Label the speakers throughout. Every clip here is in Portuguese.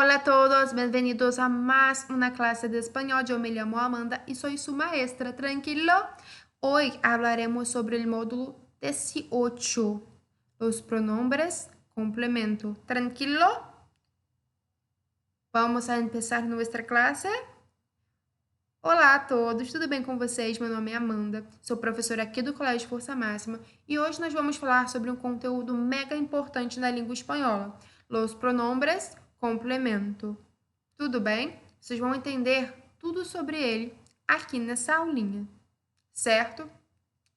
Speaker 1: Hola a todos, bienvenidos a más una clase de español. Yo me llamo Amanda y soy su maestra. Tranquilo. Hoy hablaremos sobre el módulo 18, los pronombres complemento. Tranquilo. Vamos a empezar nuestra clase. Olá a todos, tudo bem com vocês? Meu nome é Amanda, sou professora aqui do Colégio Força Máxima e hoje nós vamos falar sobre um conteúdo mega importante na língua espanhola, los pronombres complemento. Tudo bem? Vocês vão entender tudo sobre ele aqui nessa aulinha, certo?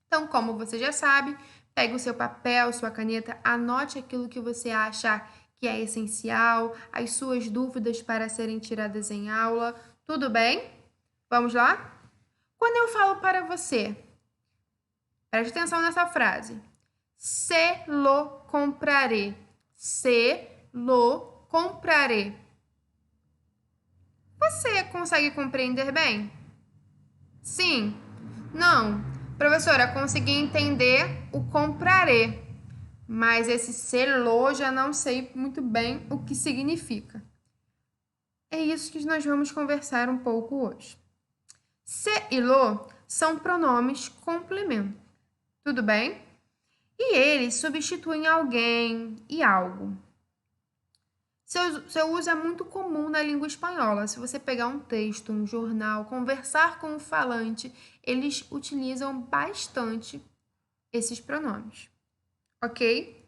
Speaker 1: Então, como você já sabe, pegue o seu papel, sua caneta, anote aquilo que você acha que é essencial, as suas dúvidas para serem tiradas em aula, tudo bem? Vamos lá? Quando eu falo para você, preste atenção nessa frase. Se lo compraré. Se lo compraré. Você consegue compreender bem? Sim? Não? Professora, consegui entender o compraré, mas esse se lo já não sei muito bem o que significa. É isso que nós vamos conversar um pouco hoje. Se e lo são pronomes complemento, tudo bem? E eles substituem alguém e algo. Seu uso é muito comum na língua espanhola. Se você pegar um texto, um jornal, conversar com o falante, eles utilizam bastante esses pronomes, ok?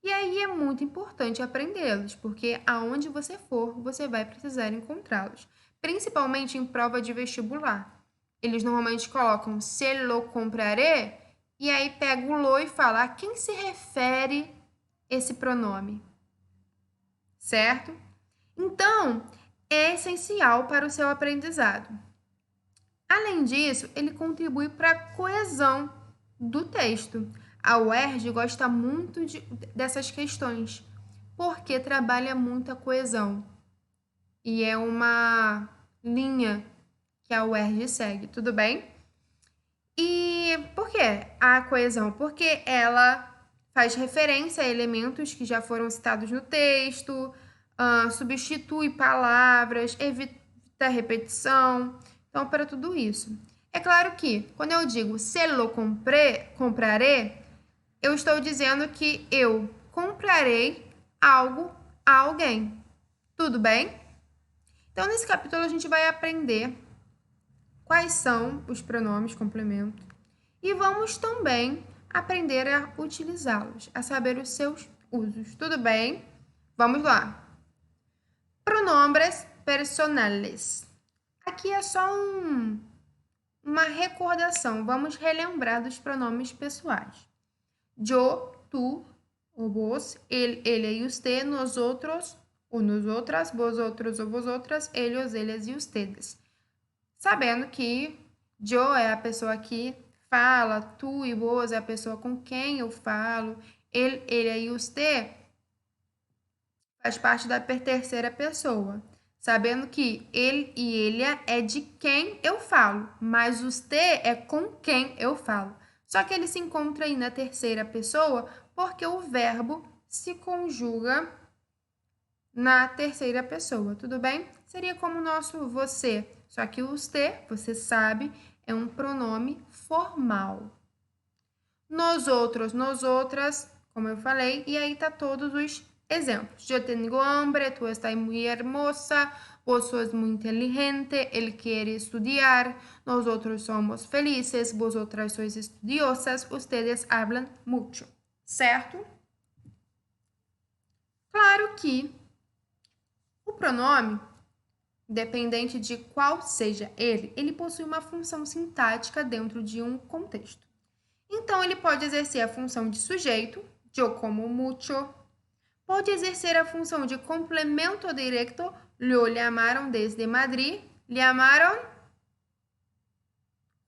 Speaker 1: E aí é muito importante aprendê-los, porque aonde você for, você vai precisar encontrá-los, principalmente em prova de vestibular. Eles normalmente colocam se lo compraré e aí pega o lo e fala a quem se refere esse pronome, certo? Então, é essencial para o seu aprendizado. Além disso, ele contribui para a coesão do texto. A UERJ gosta muito dessas questões, porque trabalha muito a coesão. E é uma linha que a UERJ segue, tudo bem? E por que a coesão? Porque ela faz referência a elementos que já foram citados no texto, substitui palavras, evita repetição. Então, para tudo isso. É claro que, quando eu digo se lo compraré, eu estou dizendo que eu comprarei algo a alguém. Tudo bem? Então, nesse capítulo, a gente vai aprender quais são os pronomes complemento e vamos também aprender a utilizá-los, a saber os seus usos. Tudo bem? Vamos lá. Pronombres personales. Aqui é só uma recordação. Vamos relembrar dos pronomes pessoais. Eu, tu, ou vos, ele e usted, nosotros ou nosotras, vosotros ou vosotras, ellos, eles e ustedes. Sabendo que eu é a pessoa que fala, tu e vos é a pessoa com quem eu falo, ele e usted faz parte da terceira pessoa. Sabendo que ele e ele é de quem eu falo, mas usted é com quem eu falo. Só que ele se encontra aí na terceira pessoa porque o verbo se conjuga na terceira pessoa, tudo bem? Seria como o nosso você, só que o usted, você sabe, é um pronome formal. Nós outros, nós outras, como eu falei, e aí tá todos os exemplos. Eu tenho hambre, tu estás muy hermosa, vos sos muy inteligente, ele quer estudar, nós outros somos felices, vosotras sois estudiosas, ustedes hablan mucho, certo? Claro que o pronome, dependente de qual seja ele possui uma função sintática dentro de um contexto. Então, ele pode exercer a função de sujeito, yo como mucho, pode exercer a função de complemento directo, lo llamaron desde Madrid, llamaron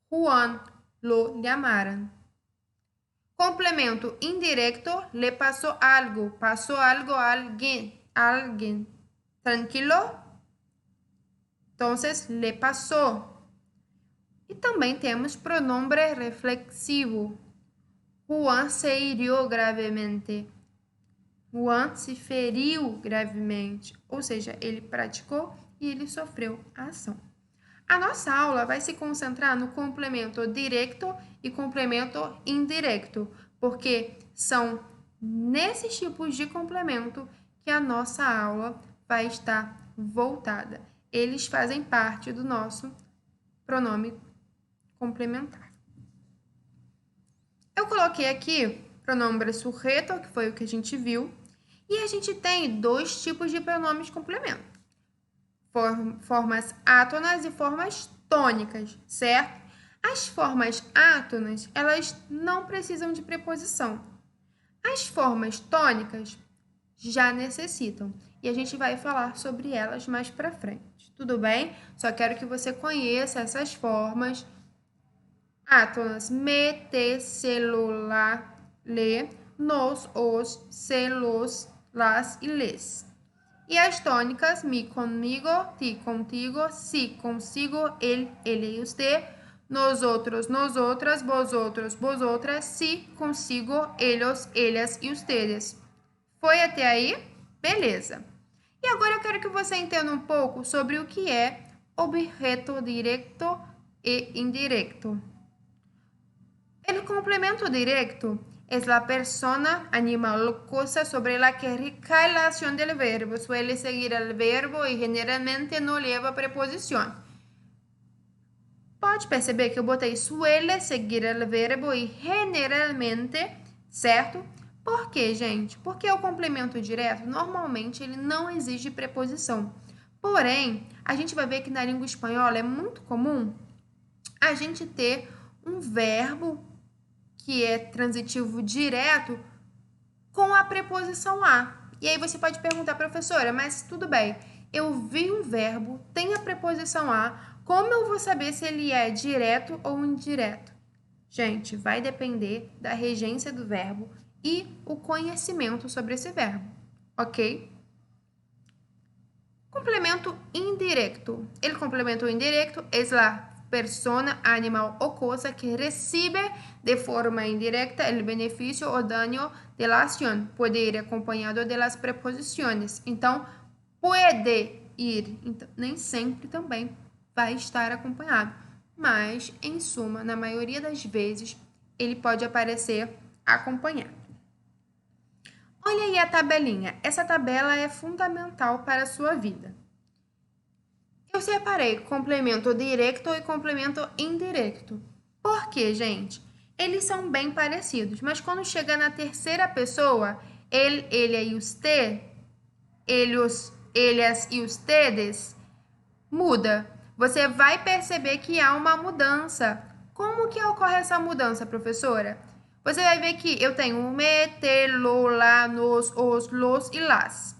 Speaker 1: Juan, lo llamaron. Complemento indirecto, le pasó algo a alguien. Tranquilo? Entonces, le pasó. E também temos pronombre reflexivo. Juan se hirió gravemente. Juan se feriu gravemente, ou seja, ele praticou e ele sofreu a ação. A nossa aula vai se concentrar no complemento direto e complemento indireto, porque são nesses tipos de complemento que a nossa aula vai estar voltada. Eles fazem parte do nosso pronome complementar. Eu coloquei aqui pronombre sujeito, que foi o que a gente viu, e a gente tem dois tipos de pronomes complemento. Formas átonas e formas tônicas, certo? As formas átonas, elas não precisam de preposição. As formas tônicas já necessitam. E a gente vai falar sobre elas mais para frente. Tudo bem? Só quero que você conheça essas formas átonas. Me, te, celular, le, nos, os, se, los, las e les. E as tônicas, mi comigo, ti contigo, si consigo, ele e usted, nosotros, nosotras, vosotros, vosotras, si consigo, ellos, ellas e ustedes. Foi até aí? Beleza. E agora eu quero que você entenda um pouco sobre o que é objeto direto e indirecto. El complemento directo es la persona, animal o cosa sobre la que recae la acción del verbo. Suele seguir el verbo y generalmente no lleva preposición. Pode perceber que eu botei suele seguir el verbo e generalmente, certo? Por quê, gente? Porque o complemento direto, normalmente, ele não exige preposição. Porém, a gente vai ver que na língua espanhola é muito comum a gente ter um verbo que é transitivo direto com a preposição a. E aí você pode perguntar, professora, mas tudo bem, eu vi um verbo, tem a preposição a, como eu vou saber se ele é direto ou indireto? Gente, vai depender da regência do verbo e o conhecimento sobre esse verbo, ok? Complemento indirecto. El complemento indirecto es la persona, animal o cosa que recibe de forma indirecta el beneficio o daño de la acción. Puede ir acompañado de las preposiciones. Então, puede ir. Então, nem sempre também vai estar acompanhado. Mas, em suma, na maioria das vezes, ele pode aparecer acompanhado. Olha aí a tabelinha. Essa tabela é fundamental para a sua vida. Eu separei complemento direto e complemento indireto. Por quê, gente? Eles são bem parecidos, mas quando chega na terceira pessoa, ele e usted, eles, ellas e ustedes, muda. Você vai perceber que há uma mudança. Como que ocorre essa mudança, professora? Você vai ver que eu tenho me, te, lo, la, nos, os, los e las.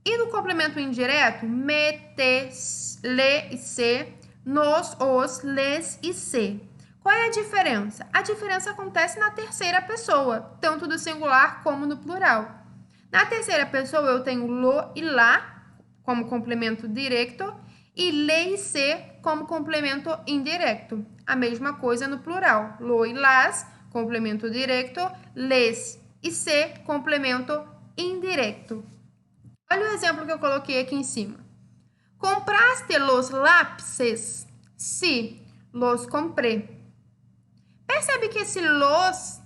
Speaker 1: E no complemento indireto, me, te, le e se, nos, os, les e se. Qual é a diferença? A diferença acontece na terceira pessoa, tanto do singular como no plural. Na terceira pessoa, eu tenho lo e lá como complemento direto e le e se como complemento indireto. A mesma coisa no plural. Lo e las, complemento direto, les e se, complemento indireto. Olha o exemplo que eu coloquei aqui em cima. Compraste los lápices? Sí, los compré. Percebe que esse los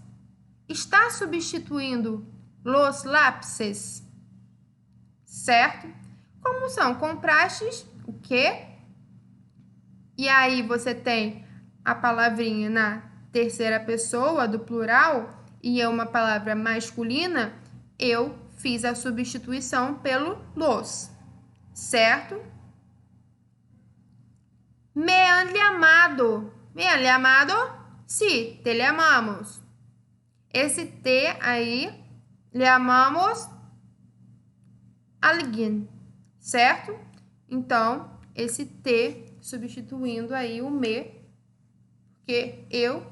Speaker 1: está substituindo los lápices, certo? Como são? Comprastes o quê? E aí você tem a palavrinha na terceira pessoa do plural e é uma palavra masculina, eu fiz a substituição pelo los, certo? Me han llamado. Me han llamado? Sí, te llamamos. Esse te aí, llamamos alguém, certo? Então, esse te substituindo aí o me, porque eu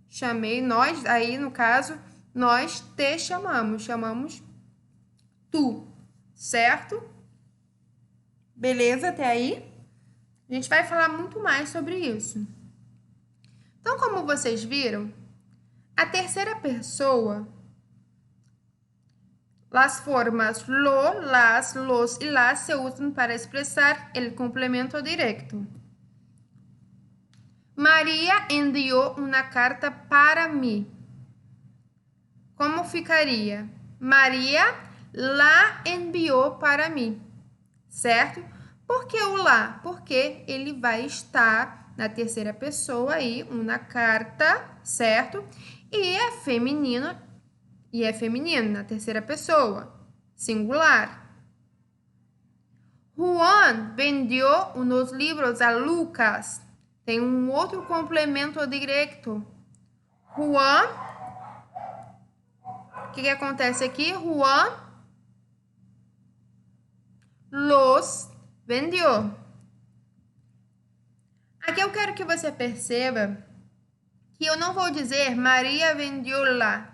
Speaker 1: chamei, nós, aí no caso, nós te chamamos tu, certo? Beleza até aí? A gente vai falar muito mais sobre isso. Então, como vocês viram, a terceira pessoa, Las formas lo, las, los y las se usan para expresar el complemento directo. Maria enviou uma carta para mim. Como ficaria? Maria la enviou para mim, certo? Por que o la? Porque ele vai estar na terceira pessoa aí, uma carta, certo? E é feminino na terceira pessoa, singular. Juan vendeu uns livros a Lucas. Tem um outro complemento direto. Juan, o que acontece aqui? Juan los vendeu. Aqui eu quero que você perceba que eu não vou dizer Maria vendeu lá,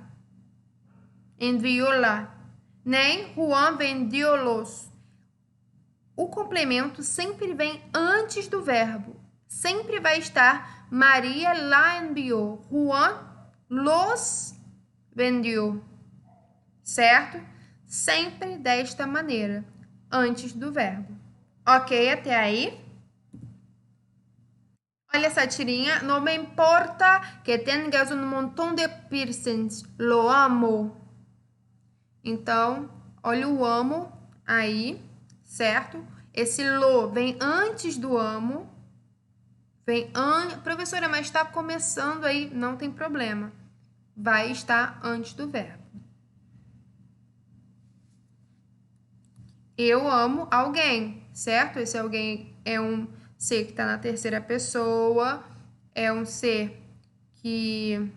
Speaker 1: enviou lá, nem Juan vendeu los. O complemento sempre vem antes do verbo. Sempre vai estar Maria la enviou, Juan los vendeu, certo? Sempre desta maneira, antes do verbo. Ok, até aí? Olha essa tirinha. No me importa que tengas un montón de piercings, lo amo. Então, olha o amo aí, certo? Esse lo vem antes do amo. Professora, mas está começando aí, não tem problema. Vai estar antes do verbo. Eu amo alguém, certo? Esse alguém é um ser que está na terceira pessoa, é um ser que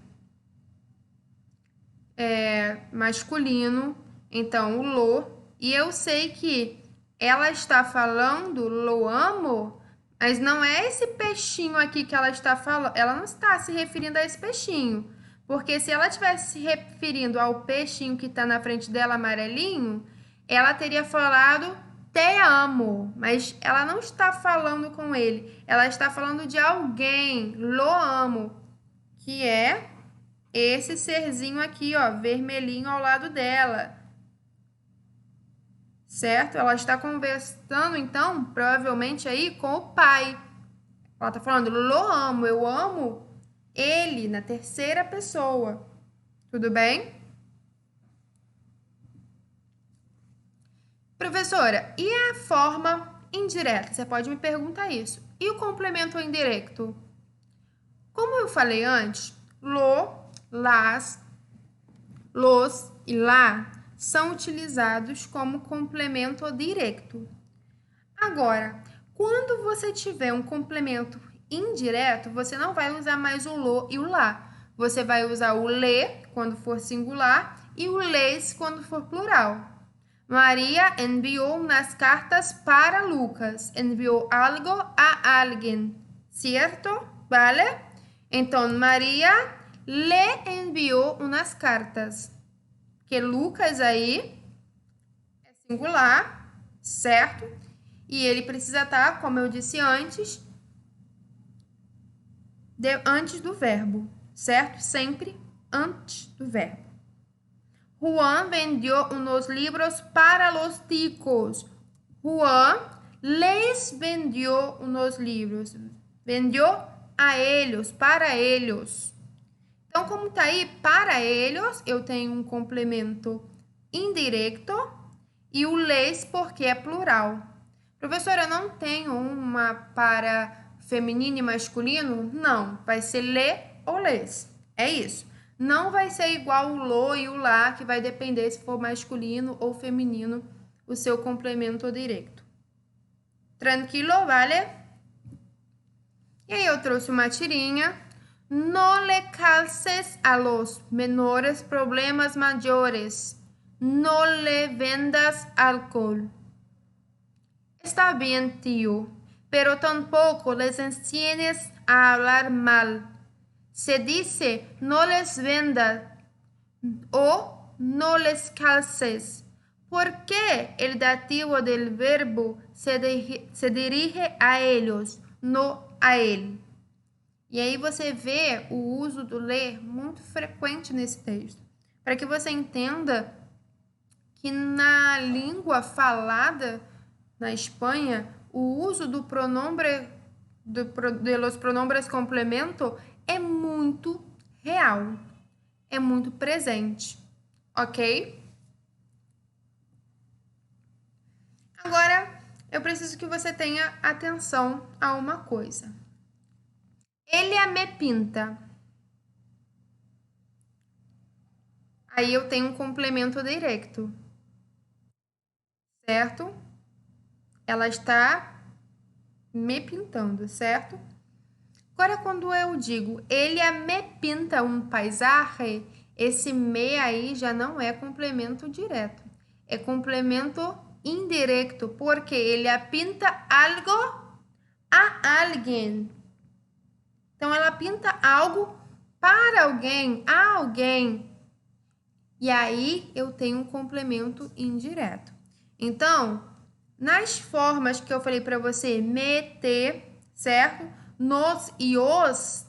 Speaker 1: é masculino, então o lo. E eu sei que ela está falando lo amo, mas não é esse peixinho aqui que ela está falando. Ela não está se referindo a esse peixinho. Porque se ela estivesse se referindo ao peixinho que está na frente dela, amarelinho, ela teria falado te amo. Mas ela não está falando com ele. Ela está falando de alguém. Lo amo. Que é esse serzinho aqui, ó, vermelhinho ao lado dela. Certo? Ela está conversando, então, provavelmente aí com o pai. Ela está falando, lo amo, eu amo ele, na terceira pessoa. Tudo bem? Professora, e a forma indireta? Você pode me perguntar isso. E o complemento indireto? Como eu falei antes, lo, las, los e lá são utilizados como complemento direto. Agora, quando você tiver um complemento indireto, você não vai usar mais o lo e o lá. Você vai usar o le quando for singular e o les quando for plural. Maria enviou umas cartas para Lucas. Enviou algo a alguém, certo? Vale? Então, Maria le enviou umas cartas. Que Lucas aí é singular, certo? E ele precisa estar, como eu disse antes, antes do verbo, certo? Sempre antes do verbo. Juan vendeu uns livros para os ticos. Juan les vendeu uns livros. Vendeu a eles, para eles. Então, como tá aí, para eles, eu tenho um complemento indireto e o les porque é plural. Professora, eu não tenho uma para feminino e masculino? Não, vai ser le ou les. É isso. Não vai ser igual o lo e o lá, que vai depender se for masculino ou feminino o seu complemento direto. Tranquilo, vale? E aí eu trouxe uma tirinha. No le calces a los menores problemas mayores. No le vendas alcohol. Está bien, tío, pero tampoco les enseñes a hablar mal. Se dice no les vendas o no les calces. ¿Por qué el dativo del verbo se dirige a ellos, no a ele? E aí você vê o uso do ler muito frequente nesse texto, para que você entenda que na língua falada na Espanha, o uso do pronombre de los pronombres complemento é muito real, é muito presente, ok? Agora, eu preciso que você tenha atenção a uma coisa. Ella me pinta. Aí eu tenho um complemento direto, certo? Ela está me pintando, certo? Agora, quando eu digo ella me pinta um paisaje, esse me aí já não é complemento direto, é complemento indireto, porque ella pinta algo a alguém. Então, ela pinta algo para alguém, a alguém. E aí, eu tenho um complemento indireto. Então, nas formas que eu falei para você, meter, certo? Nos e os,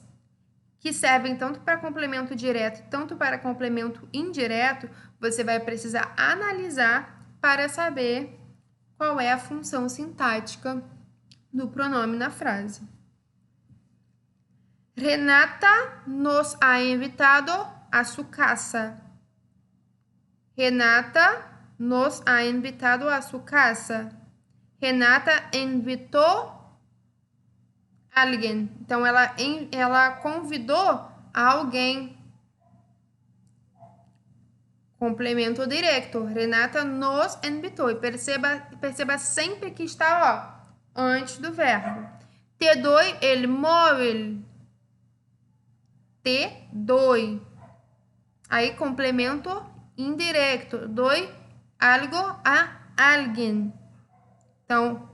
Speaker 1: que servem tanto para complemento direto, tanto para complemento indireto, você vai precisar analisar para saber qual é a função sintática do pronome na frase. Renata nos ha invitado a su casa. Renata nos ha invitado a su casa. Renata invitou alguém. Então, ela convidou alguém. Complemento direto. Renata nos invitou. E perceba sempre que está, ó, antes do verbo. Te doy el móvil. Te doy. Aí, complemento indireto. Doy algo a alguém. Então,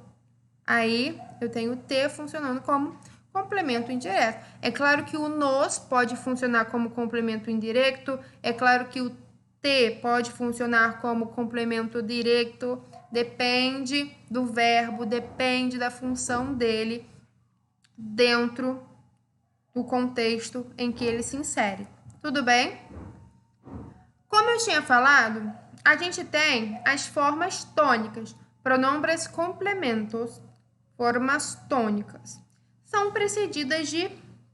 Speaker 1: aí eu tenho te funcionando como complemento indireto. É claro que o nos pode funcionar como complemento indireto. É claro que o te pode funcionar como complemento direto. Depende do verbo, depende da função dele dentro do contexto em que ele se insere. Tudo bem? Como eu tinha falado, a gente tem as formas tônicas, pronombres complementos, formas tônicas. São precedidas de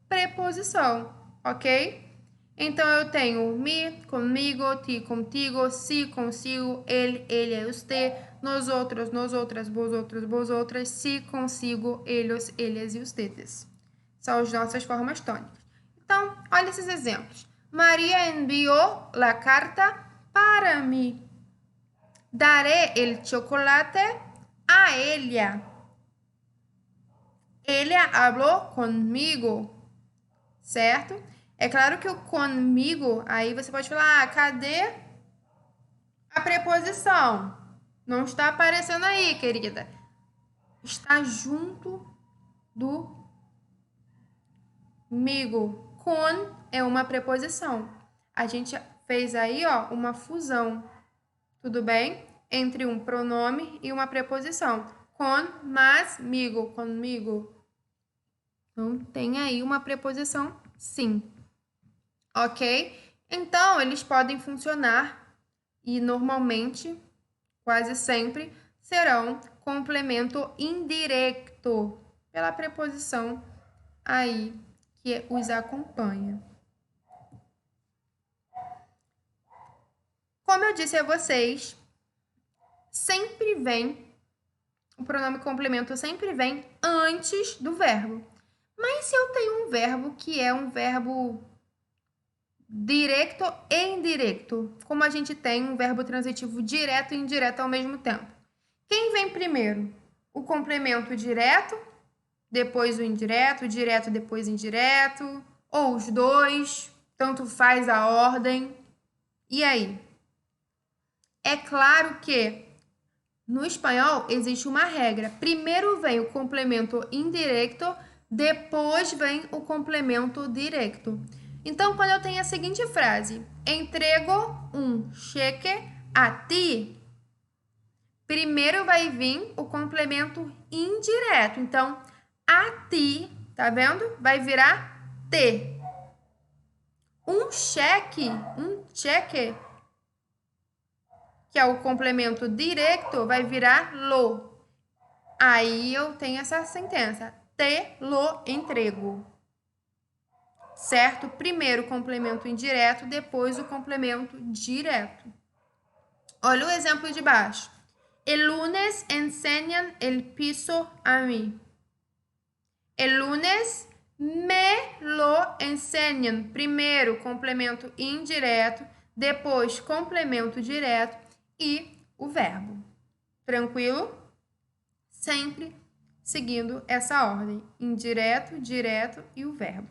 Speaker 1: preposição, ok? Então, eu tenho me, comigo, ti, contigo, si, consigo, ele, usted, nosotros, nosotras, vosotros, vosotras, si, consigo, ellos, eles e ustedes. São as nossas formas tônicas. Então, olha esses exemplos. Maria enviou la carta para mí. Daré el chocolate a ella. Ella habló conmigo. Certo? É claro que o comigo, aí você pode falar, cadê a preposição? Não está aparecendo aí, querida. Está junto do migo. Com é uma preposição. A gente fez aí, ó, uma fusão. Tudo bem? Entre um pronome e uma preposição. Com, mas, migo, comigo. Então, tem aí uma preposição, sim. Ok? Então, eles podem funcionar e normalmente, quase sempre, serão complemento indireto pela preposição aí que os acompanha. Como eu disse a vocês, sempre vem, o pronome complemento sempre vem antes do verbo. Mas se eu tenho um verbo que é um verbo direto e indireto, como a gente tem um verbo transitivo direto e indireto ao mesmo tempo. Quem vem primeiro? O complemento direto, depois o indireto, direto depois indireto, ou os dois, tanto faz a ordem. E aí? É claro que no espanhol existe uma regra. Primeiro vem o complemento indireto, depois vem o complemento direto. Então, quando eu tenho a seguinte frase, entrego um cheque a ti, primeiro vai vir o complemento indireto. Então, a ti, tá vendo? Vai virar te. Um cheque que é o complemento direto, vai virar lo. Aí eu tenho essa sentença. Te lo entrego. Certo? Primeiro o complemento indireto, depois o complemento direto. Olha o exemplo de baixo. El lunes enseñan el piso a mí. El lunes me lo enseñan. Primeiro complemento indireto, depois complemento direto e o verbo. Tranquilo? Sempre seguindo essa ordem: indireto, direto e o verbo.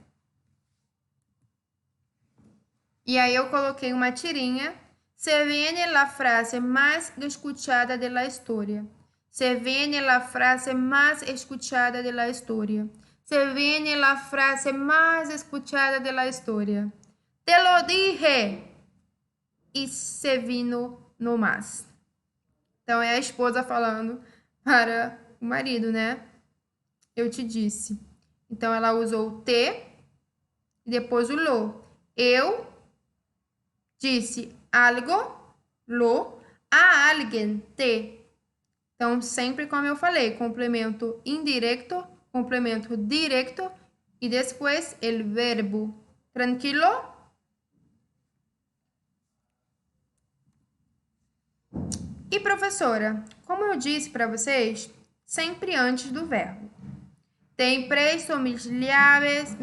Speaker 1: E aí eu coloquei uma tirinha. Se viene la frase más escuchada de la historia. Se viene la frase más escuchada de la historia. Se viene la frase más escuchada de la historia. Te lo dije. E se vino no más. Então é a esposa falando para o marido, né? Eu te disse. Então ela usou o te e depois o lo. Eu disse algo, lo, a alguém, te. Então, sempre como eu falei, complemento indireto, complemento direto e depois el verbo. Tranquilo? E professora, como eu disse para vocês, sempre antes do verbo. Tem preço milhares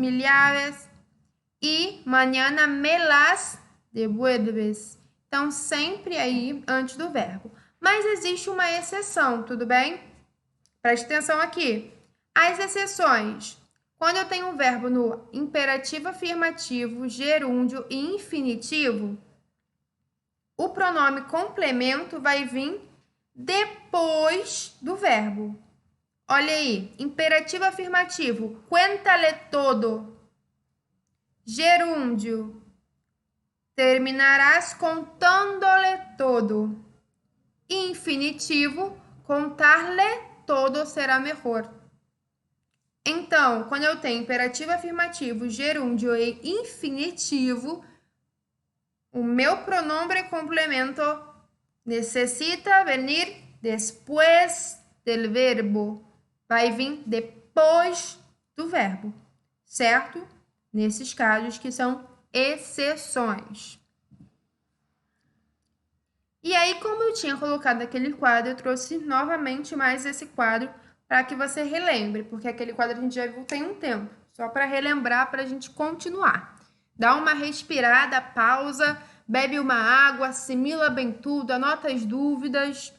Speaker 1: e mañana me las devuelves. Então, sempre aí antes do verbo. Mas existe uma exceção, tudo bem? Preste atenção aqui. As exceções. Quando eu tenho um verbo no imperativo afirmativo, gerúndio e infinitivo, o pronome complemento vai vir depois do verbo. Olha aí, imperativo afirmativo, cuéntale todo. Gerúndio, terminarás contando-lhe todo. Infinitivo, contar-lhe todo será melhor. Então, quando eu tenho imperativo afirmativo, gerúndio e infinitivo, o meu pronome complemento necessita venir depois del verbo. Vai vir depois do verbo, certo? Nesses casos que são exceções. E aí, como eu tinha colocado aquele quadro, eu trouxe novamente mais esse quadro para que você relembre, porque aquele quadro a gente já viu tem um tempo, só para relembrar, para a gente continuar. Dá uma respirada, pausa, bebe uma água, assimila bem tudo, anota as dúvidas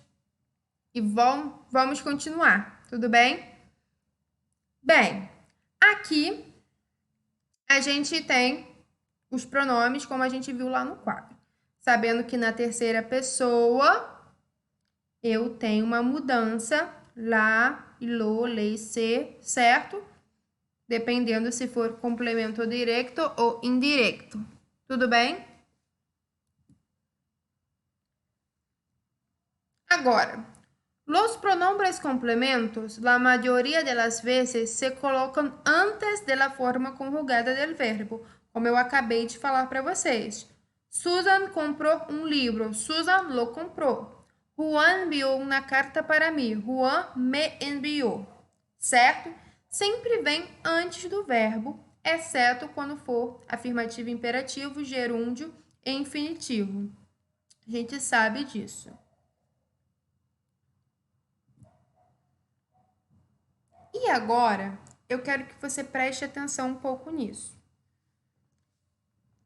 Speaker 1: e vamos continuar, tudo bem? Bem, aqui a gente tem os pronomes como a gente viu lá no quadro. Sabendo que na terceira pessoa eu tenho uma mudança lá, lo, le, se, certo? Dependendo se for complemento direto ou indireto. Tudo bem? Agora, los pronombres complementos, la mayoría de las veces se colocan antes de la forma conjugada del verbo, como eu acabei de falar para vocês. Susan comprou um livro. Susan lo comprou. Juan enviou uma carta para mim. Juan me enviou. Certo? Sempre vem antes do verbo, exceto quando for afirmativo imperativo, gerúndio e infinitivo. A gente sabe disso. E agora, eu quero que você preste atenção um pouco nisso.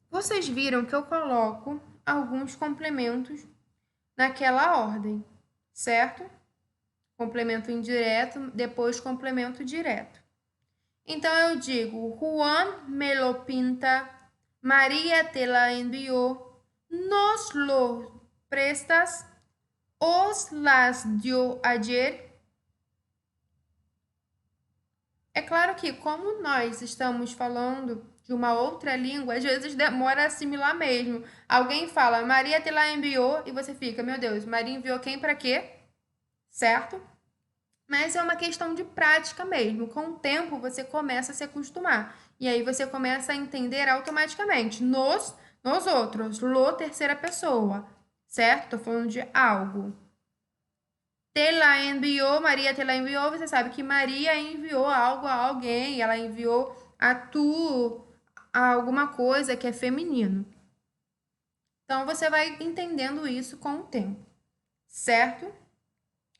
Speaker 1: Vocês viram que eu coloco alguns complementos naquela ordem, certo? Complemento indireto, depois complemento direto. Então, eu digo, Juan me lo pinta, María te la envió, nos lo prestas, os las dio ayer. É claro que, como nós estamos falando de uma outra língua, às vezes demora a assimilar mesmo. Alguém fala, Maria te la enviou, e você fica, meu Deus, Maria enviou quem para quê? Certo? Mas é uma questão de prática mesmo. Com o tempo, você começa a se acostumar. E aí você começa a entender automaticamente. Nos outros, lo, terceira pessoa. certo? Tô falando de algo. Te la enviou, Maria te la enviou, você sabe que Maria enviou algo a alguém, ela enviou a tu a alguma coisa que é feminino. Então, você vai entendendo isso com o tempo, certo?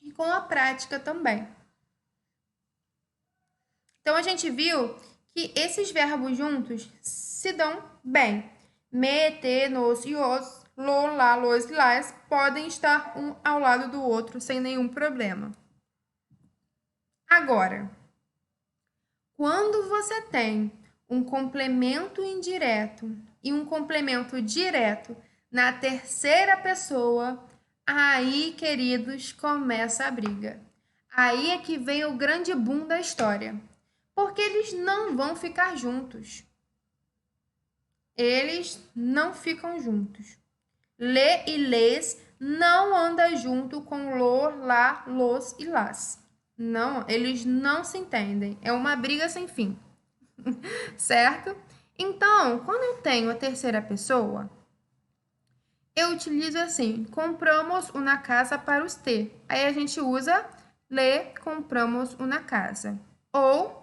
Speaker 1: E com a prática também. Então, a gente viu que esses verbos juntos se dão bem. Me, te, nos e os, lo, lá, los e las podem estar um ao lado do outro sem nenhum problema. Agora, quando você tem um complemento indireto e um complemento direto na terceira pessoa, aí, queridos, começa a briga. Aí é que vem o grande boom da história. Porque eles não vão ficar juntos. Eles não ficam juntos. Lê e lês não anda junto com lo, lá, los e las. Não, eles não se entendem. É uma briga sem fim. Certo? Então, quando eu tenho a terceira pessoa, eu utilizo assim: compramos uma casa para os ter. Aí a gente usa le compramos uma casa. Ou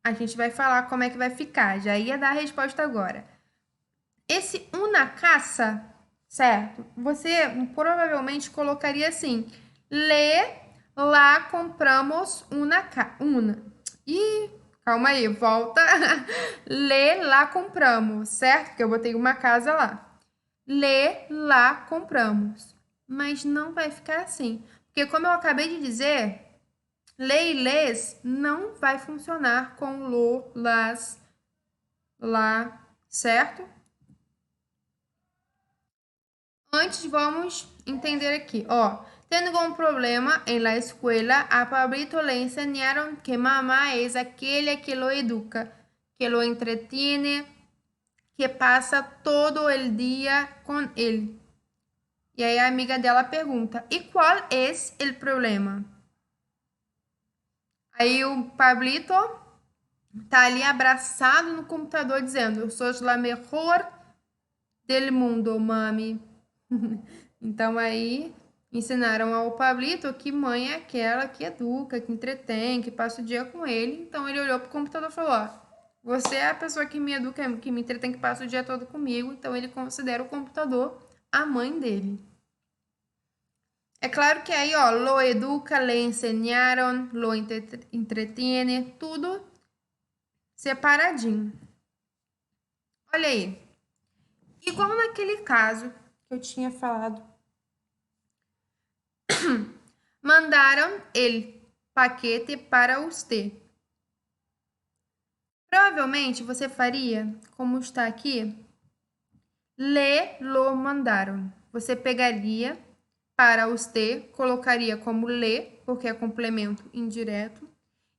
Speaker 1: a gente vai falar como é que vai ficar. Já ia dar a resposta agora. Esse una casa, certo? Você provavelmente colocaria assim: le lá compramos una. Ih, calma aí, volta. Le lá compramos, certo? Que eu botei uma casa lá. Le lá compramos. Mas não vai ficar assim. Porque como eu acabei de dizer, le e les não vai funcionar com lo, las, lá, certo? Antes, vamos entender aqui, ó. Tendo um problema em la escuela, a Pablito le enseñaron que mamá es aquella que lo educa, que lo entretiene, que passa todo el día con él. E aí a amiga dela pergunta: "E qual é o problema?" Aí o Pablito tá ali abraçado no computador dizendo: "Eu sou la mejor del mundo, mami." Então aí ensinaram ao Pablito que mãe é aquela que educa, que entretém, que passa o dia com ele. Então ele olhou pro computador e falou: "Ó, você é a pessoa que me educa, que me entretém, que passa o dia todo comigo." Então ele considera o computador a mãe dele. É claro que aí, ó, lo educa, le enseñaron, lo entretiene, tudo separadinho. Olha aí. Igual naquele caso que eu tinha falado. Mandaram el paquete para usted. Provavelmente você faria como está aqui. Le lo mandaram. Você pegaria para usted, colocaria como le, porque é complemento indireto.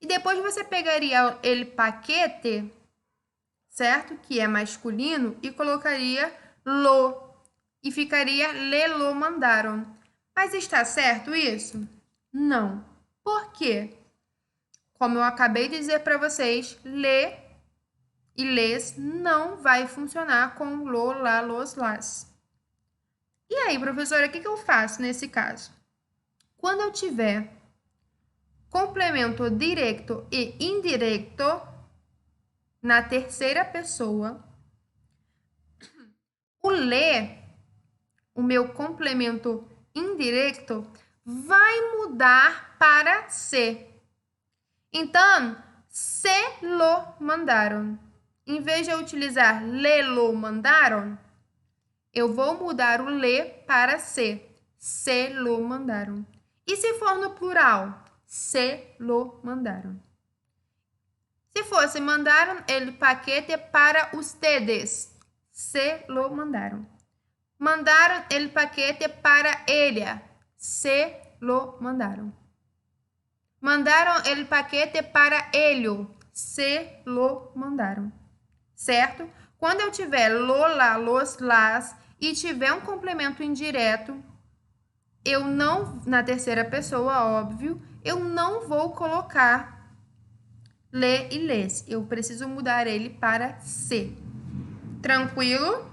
Speaker 1: E depois você pegaria el paquete, certo? Que é masculino, e colocaria lo. E ficaria le lo mandaram. Mas está certo isso? Não. Por quê? Como eu acabei de dizer para vocês, le e les não vai funcionar com lo, lá, los, las. E aí, professora, o que eu faço nesse caso? Quando eu tiver complemento direto e indireto na terceira pessoa, o le, o meu complemento indireto, vai mudar para se. Então, se lo mandaram. Em vez de eu utilizar le lo mandaram, eu vou mudar o le para se. Se lo mandaram. E se for no plural? Se lo mandaram. Se fosse mandaram el paquete para ustedes. Se lo mandaram. Mandaram el paquete para ella. Se lo mandaram. Mandaram el paquete para ello. Se lo mandaram. Certo? Quando eu tiver lo, lá, los, las e tiver um complemento indireto, eu não, na terceira pessoa, óbvio, eu não vou colocar le e les. Eu preciso mudar ele para se. Tranquilo?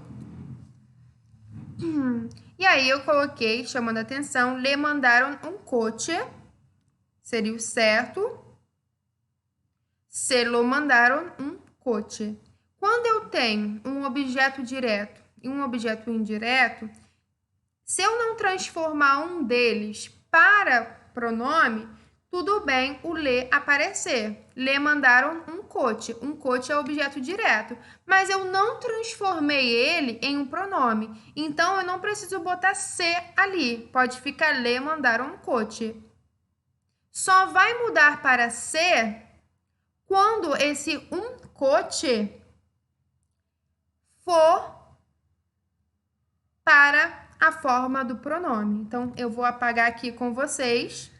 Speaker 1: E aí eu coloquei, chamando a atenção, le mandaram um coche, seria o certo. Se lo mandaram um coche. Quando eu tenho um objeto direto e um objeto indireto, se eu não transformar um deles para pronome, tudo bem o le aparecer. Le mandaram um coche. Um coche é objeto direto. Mas eu não transformei ele em um pronome. Então, eu não preciso botar se ali. Pode ficar le mandaram um coche. Só vai mudar para se quando esse um coche for para a forma do pronome. Então, eu vou apagar aqui com vocês,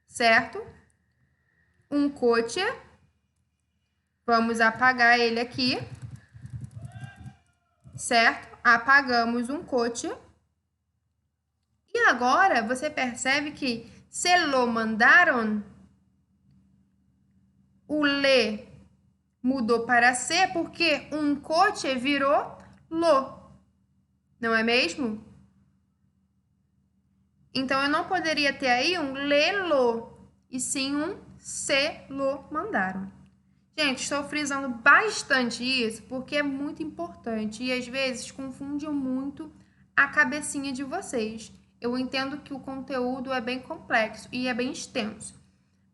Speaker 1: certo? Um coche. Vamos apagar ele aqui, certo? Apagamos um coche. E agora, você percebe que se lo mandaram, o le mudou para se porque um coche virou lo. Não é mesmo? Então, eu não poderia ter aí um le-lo, e sim um se-lo mandaram. Gente, estou frisando bastante isso, porque é muito importante, e às vezes confunde muito a cabecinha de vocês. Eu entendo que o conteúdo é bem complexo e é bem extenso,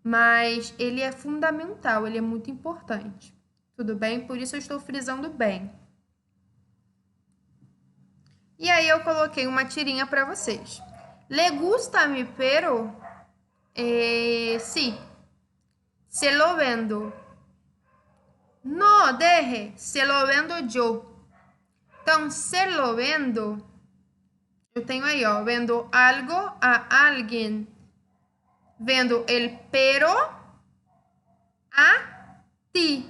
Speaker 1: mas ele é fundamental, ele é muito importante. Tudo bem? Por isso eu estou frisando bem. E aí eu coloquei uma tirinha para vocês. Le gusta mi perro? Sí. Se lo vendo. No, deje. Se lo vendo yo. Então, se lo vendo, eu tenho aí, ó, vendo algo a alguém. Vendo el perro a ti.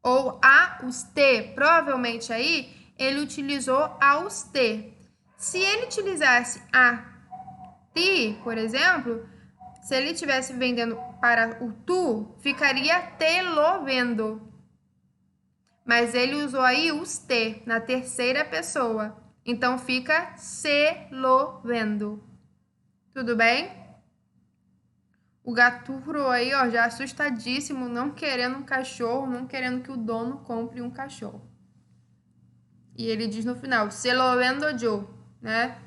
Speaker 1: Ou a usted. Provavelmente aí, ele utilizou a usted. Se ele utilizasse a ti, por exemplo, se ele estivesse vendendo para o tu, ficaria te lo vendo. Mas ele usou aí os te na terceira pessoa. Então fica se lo vendo. Tudo bem? O gaturo aí, ó, já assustadíssimo, não querendo um cachorro, não querendo que o dono compre um cachorro. E ele diz no final, se lo vendo yo, né?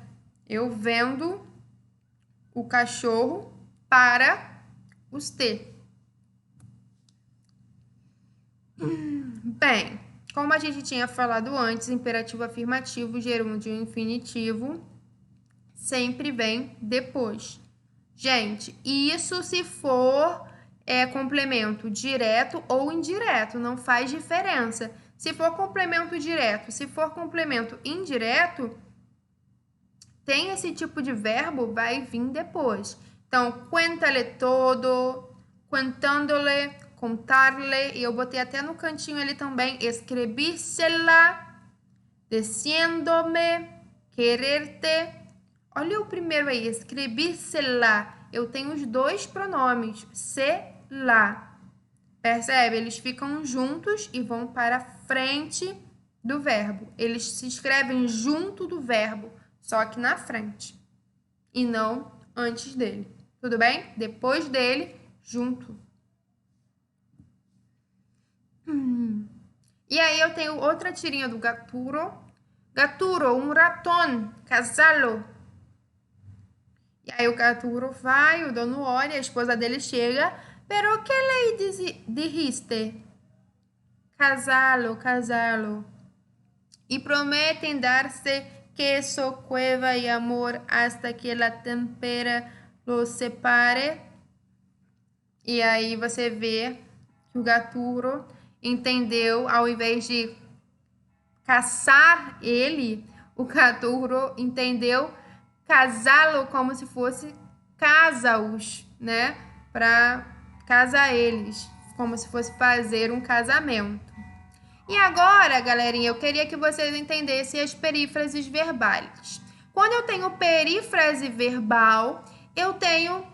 Speaker 1: Eu vendo o cachorro para usted. Bem, como a gente tinha falado antes, imperativo afirmativo, gerúndio infinitivo, sempre vem depois. Gente, isso se for complemento direto ou indireto, não faz diferença. Se for complemento direto, se for complemento indireto, tem esse tipo de verbo, vai vir depois. Então, cuéntale todo, contándole, contarle, e eu botei até no cantinho ali também, escrevírsela, diciéndome, quererte. Olha o primeiro aí, escrevírsela. Eu tenho os dois pronomes, se, lá. Percebe? Eles ficam juntos e vão para frente do verbo. Eles se escrevem junto do verbo, só que na frente. E não antes dele. Tudo bem? Depois dele, junto. E aí eu tenho outra tirinha do gaturo. Gaturo, um ratón, casalo. E aí o gaturo vai, o dono olha, a esposa dele chega. Pero que lhe dijiste? Casalo, casalo. E prometem dar-se queso, cueva e amor hasta que la tempera los separe. E aí você vê que o gaturo entendeu, ao invés de caçar ele, o gaturo entendeu casá-lo como se fosse casa-os, né? Para casar eles, como se fosse fazer um casamento. E agora, galerinha, eu queria que vocês entendessem as perífrases verbais. Quando eu tenho perífrase verbal, eu tenho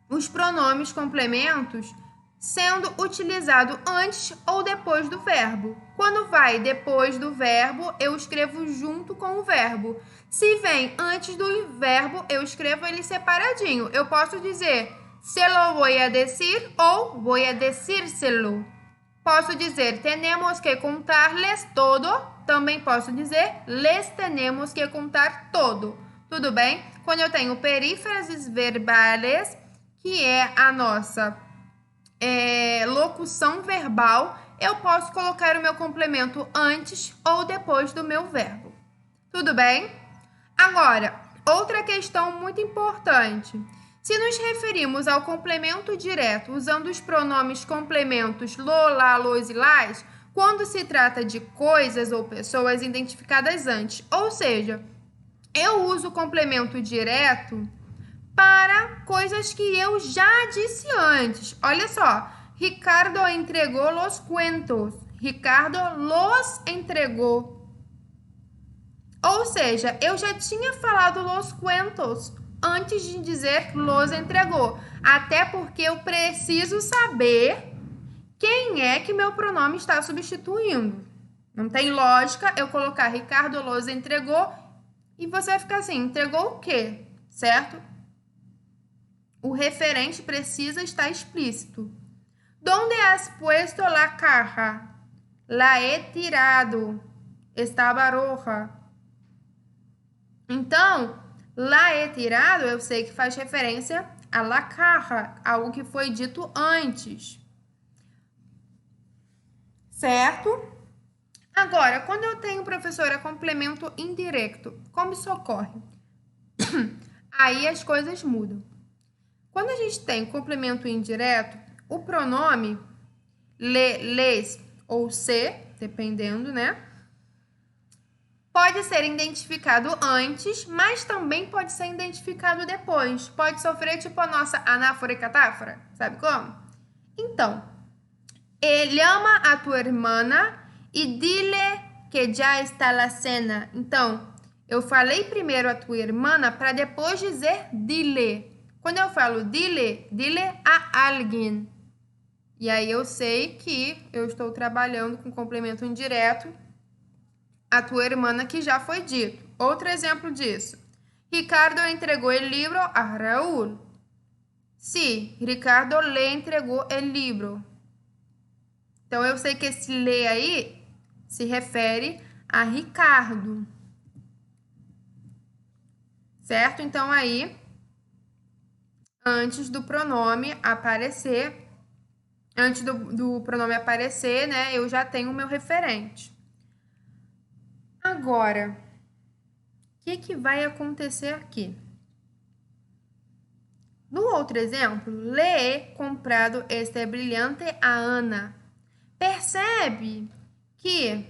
Speaker 1: os pronomes complementos sendo utilizado antes ou depois do verbo. Quando vai depois do verbo, eu escrevo junto com o verbo. Se vem antes do verbo, eu escrevo ele separadinho. Eu posso dizer se lo voy a decir ou voy a decírselo. Posso dizer tenemos que contarles todo. Também posso dizer les tenemos que contar todo. Tudo bem? Quando eu tenho perífrases verbais, que é a nossa locução verbal, eu posso colocar o meu complemento antes ou depois do meu verbo. Tudo bem? Agora, outra questão muito importante. Se nos referimos ao complemento direto usando os pronomes complementos lo, lá, los e las, quando se trata de coisas ou pessoas identificadas antes, ou seja, eu uso o complemento direto para coisas que eu já disse antes. Olha só, Ricardo entregou los cuentos. Ricardo los entregou. Ou seja, eu já tinha falado los cuentos antes de dizer los entregou. Até porque eu preciso saber quem é que meu pronome está substituindo. Não tem lógica eu colocar Ricardo los entregou e você vai ficar assim, entregou o quê? Certo? O referente precisa estar explícito. ¿Dónde has puesto la caja? La he tirado. Estaba roja. Então, la he tirado, eu sei que faz referência a la caja, algo que foi dito antes. Certo? Agora, quando eu tenho, professora, complemento indireto, como isso ocorre? Aí as coisas mudam. Quando a gente tem complemento indireto, o pronome les ou se, dependendo, né? Pode ser identificado antes, mas também pode ser identificado depois. Pode sofrer tipo a nossa anáfora e catáfora, sabe como? Então, llama a tu hermana e dile que já está la cena. Então, eu falei primeiro a tua irmã para depois dizer dile. Quando eu falo dile, dile a alguém. E aí eu sei que eu estou trabalhando com complemento indireto a tua irmã que já foi dito. Outro exemplo disso. Ricardo entregou o livro a Raúl. Sim, Ricardo le entregou o livro. Então, eu sei que esse le aí se refere a Ricardo. Certo? Então, aí, antes do pronome aparecer, né, eu já tenho o meu referente. Agora, o que vai acontecer aqui? No outro exemplo, le he comprado este brilhante a Ana. Percebe que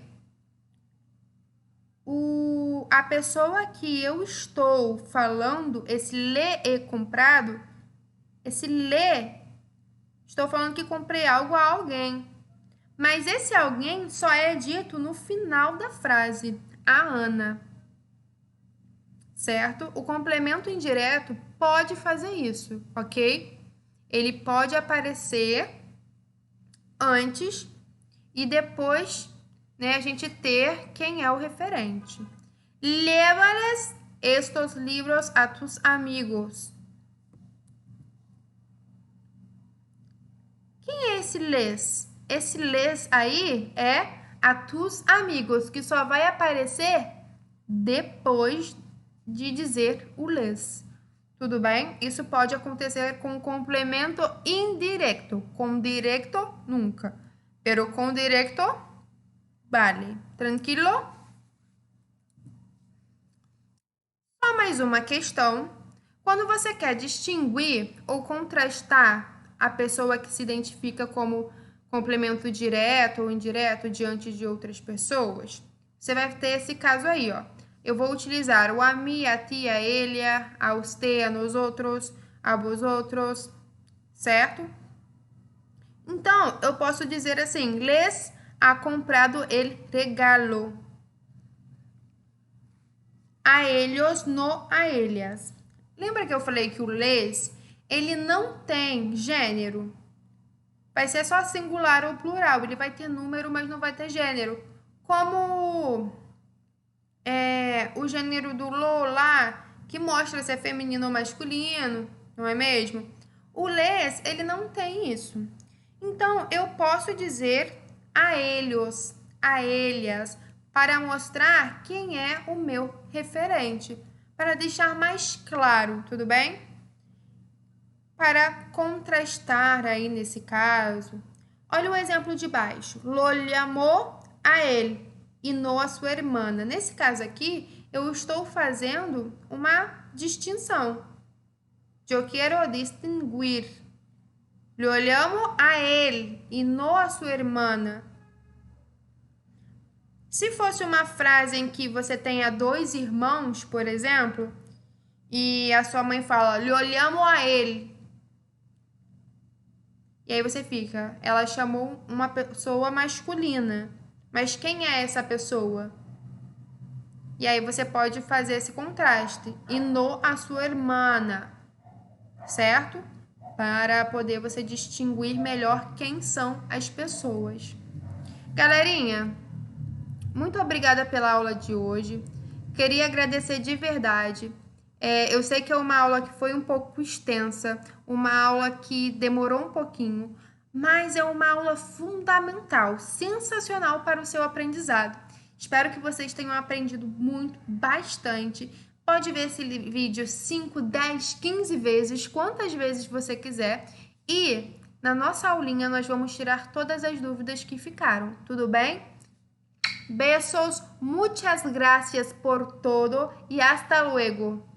Speaker 1: a pessoa que eu estou falando, esse le he comprado, esse le, estou falando que comprei algo a alguém. Mas esse alguém só é dito no final da frase, a Ana. Certo? O complemento indireto pode fazer isso, ok? Ele pode aparecer antes e depois, né, a gente ter quem é o referente. Llévales estos libros a tus amigos. Quem é esse les? Esse les aí é a tus amigos, que só vai aparecer depois de dizer o les. Tudo bem? Isso pode acontecer com complemento indireto. Com directo, nunca. Pero com directo, vale. Tranquilo? Só mais uma questão. Quando você quer distinguir ou contrastar a pessoa que se identifica como complemento direto ou indireto diante de outras pessoas, você vai ter esse caso aí, ó. Eu vou utilizar o a mí, a ti, a ele, a usted, a nosotros, a vosotros, certo? Então, eu posso dizer assim, les ha comprado el regalo. A ellos, no a ellas. Lembra que eu falei que o les, ele não tem gênero? vai ser só singular ou plural. Ele vai ter número, mas não vai ter gênero. Como o gênero do lo lá, que mostra se é feminino ou masculino, não é mesmo? O les, ele não tem isso. Então, eu posso dizer a elhos, a elhas, para mostrar quem é o meu referente, para deixar mais claro, tudo bem? Para contrastar aí nesse caso, olha o exemplo de baixo. Lo llamó a ele e no a sua irmã. Nesse caso aqui, eu estou fazendo uma distinção. Eu quero distinguir. Lo llamo a ele e no a sua irmã. Se fosse uma frase em que você tenha dois irmãos, por exemplo, e a sua mãe fala, lo llamo a ele. E aí você fica, ela chamou uma pessoa masculina. Mas quem é essa pessoa? E aí você pode fazer esse contraste. E no a sua irmã, certo? Para poder você distinguir melhor quem são as pessoas. Galerinha, muito obrigada pela aula de hoje. Queria agradecer de verdade. Eu sei que é uma aula que foi um pouco extensa, uma aula que demorou um pouquinho, mas é uma aula fundamental, sensacional para o seu aprendizado. Espero que vocês tenham aprendido muito, bastante. Pode ver esse vídeo 5, 10, 15 vezes, quantas vezes você quiser. E na nossa aulinha nós vamos tirar todas as dúvidas que ficaram, tudo bem? Besos, muchas gracias por todo y hasta luego.